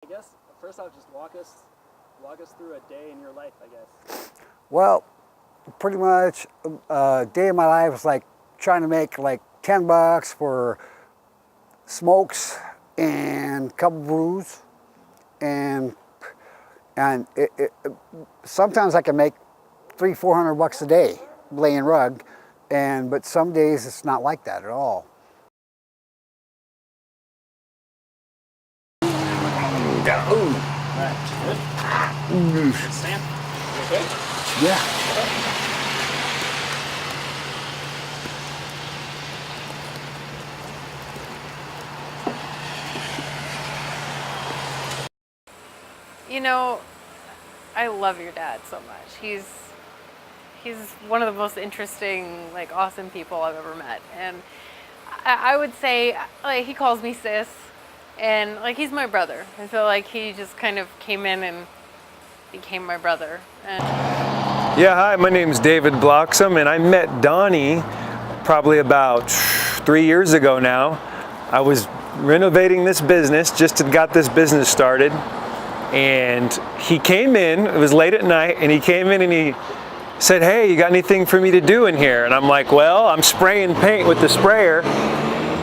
I guess first off, just walk us through a day in your life, I guess. Well, pretty much a day of my life was like trying to make like $10 for smokes and a couple brews, and sometimes I can make $300-400 a day laying rug, but some days it's not like that at all. All right, good. Sam, you okay? Yeah. You know, I love your dad so much. He's one of the most interesting, like, awesome people I've ever met. And I would say, like, he calls me sis, and like he's my brother. I feel like he just kind of came in and became my brother. And yeah, hi, my name's David Bloxam, and I met Donnie probably about 3 years ago now. I was renovating this business, just had got this business started, and he came in, it was late at night, and he came in and he said, "Hey, you got anything for me to do in here?" And I'm like, "Well, I'm spraying paint with the sprayer."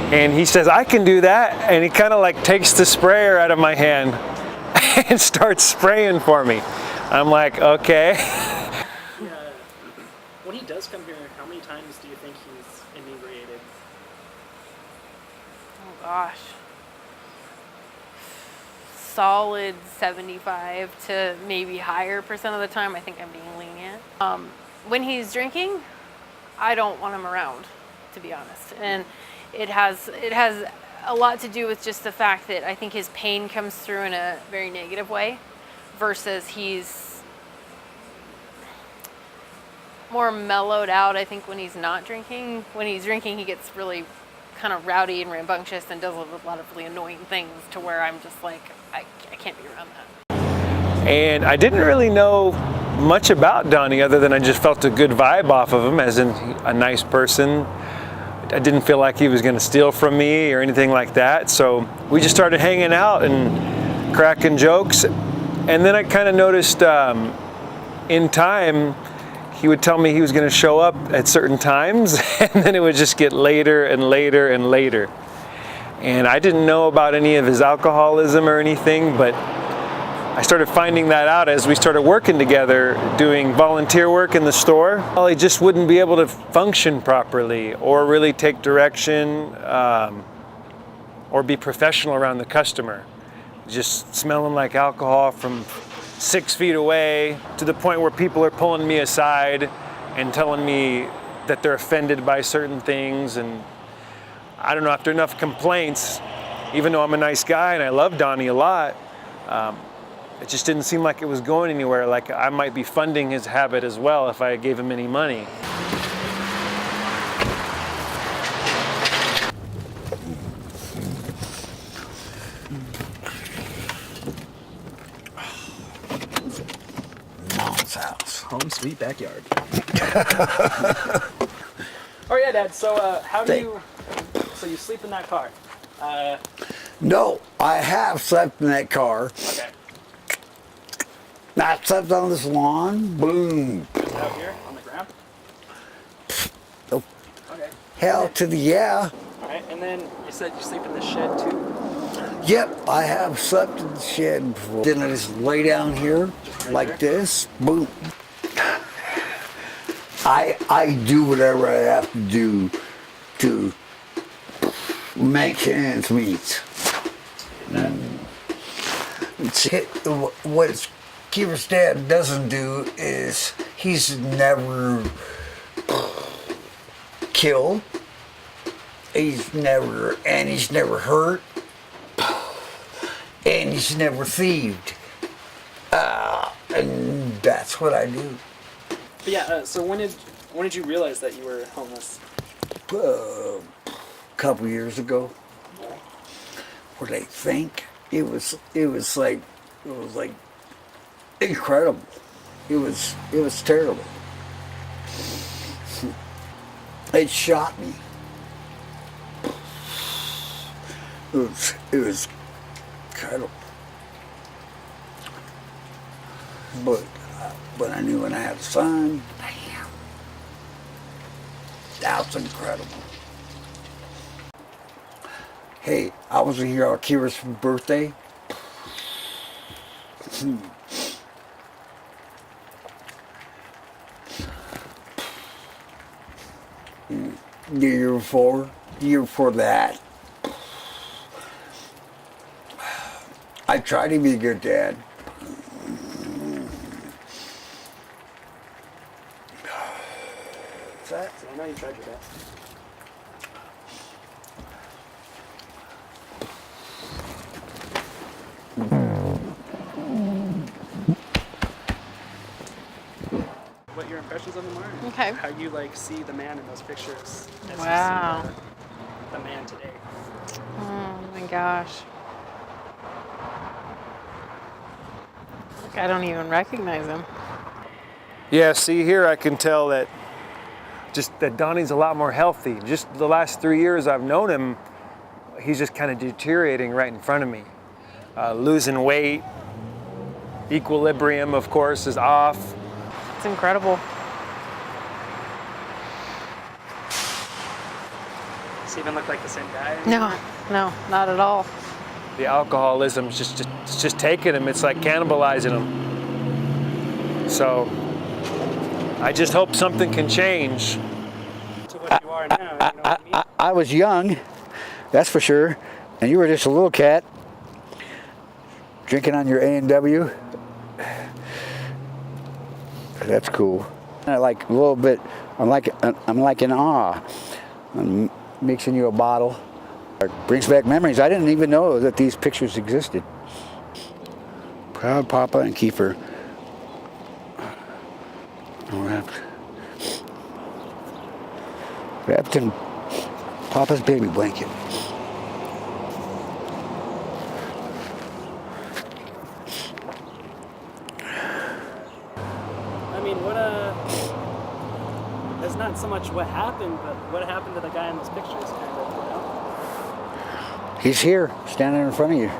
And he says, "I can do that." And he kind of like takes the sprayer out of my hand and starts spraying for me. I'm like, okay. When he does come here, how many times do you think he's inebriated? oh gosh, solid 75 to maybe higher percent of the time. I think I'm being lenient. When he's drinking, I don't want him around, to be honest. And it has a lot to do with just the fact that I think his pain comes through in a very negative way, versus he's more mellowed out, I think, when he's not drinking. When he's drinking, he gets really kind of rowdy and rambunctious and does a lot of really annoying things to where I'm just like, I can't be around that. And I didn't really know much about Donnie other than I just felt a good vibe off of him, as in a nice person. I didn't feel like he was going to steal from me or anything like that. So we just started hanging out and cracking jokes. And then I kind of noticed in time, he would tell me he was going to show up at certain times, and then it would just get later and later and later. And I didn't know about any of his alcoholism or anything, but I started finding that out as we started working together, doing volunteer work in the store. Well, he just wouldn't be able to function properly or really take direction or be professional around the customer. Just smelling like alcohol from 6 feet away, to the point where people are pulling me aside and telling me that they're offended by certain things. And I don't know, after enough complaints, even though I'm a nice guy and I love Donnie a lot, it just didn't seem like it was going anywhere. Like I might be funding his habit as well if I gave him any money. Mom's house. Home sweet backyard. Oh yeah, Dad. So So you sleep in that car? No, I have slept in that car. Okay. I slept on this lawn. Boom. Out here on the ground. Oh, Okay. hell to the yeah. All right. And then you said you sleep in the shed too. Yep, I have slept in the shed before. Then I just lay down here like this. Boom. I do whatever I have to do to make ends meet. What Kiefer's dad doesn't do is he's never killed. He's never hurt. And he's never thieved. And that's what I do. But yeah. So when did you realize that you were homeless? A couple years ago. What I think it was like incredible. It was terrible. It shot me. It was incredible. but I knew when I had a son, damn, that's incredible. Hey, I wasn't here on Kira's birthday. The year before that, I tried to be a good dad. So I know you tried your best. What your impressions of him are? Okay. How you like see the man in those pictures? As Wow. You see the man today. Oh my gosh. Like, I don't even recognize him. Yeah, see here I can tell that Donnie's a lot more healthy. Just the last 3 years I've known him, he's just kind of deteriorating right in front of me. Losing weight, equilibrium, of course, is off. It's incredible. Does he even look like the same guy? No, not at all. The alcoholism's just taking him. It's like cannibalizing him. So I just hope something can change. To what you are now, you know what I mean? I was young, that's for sure, and you were just a little cat drinking on your A&W. That's cool. I like a little bit. I'm like in awe. I'm mixing you a bottle. It brings back memories. I didn't even know that these pictures existed. Proud Papa and Kiefer. Wrapped in Papa's baby blanket. I mean, it's not so much what happened, but what happened to the guy in those pictures, kind of, you know? He's here, standing in front of you.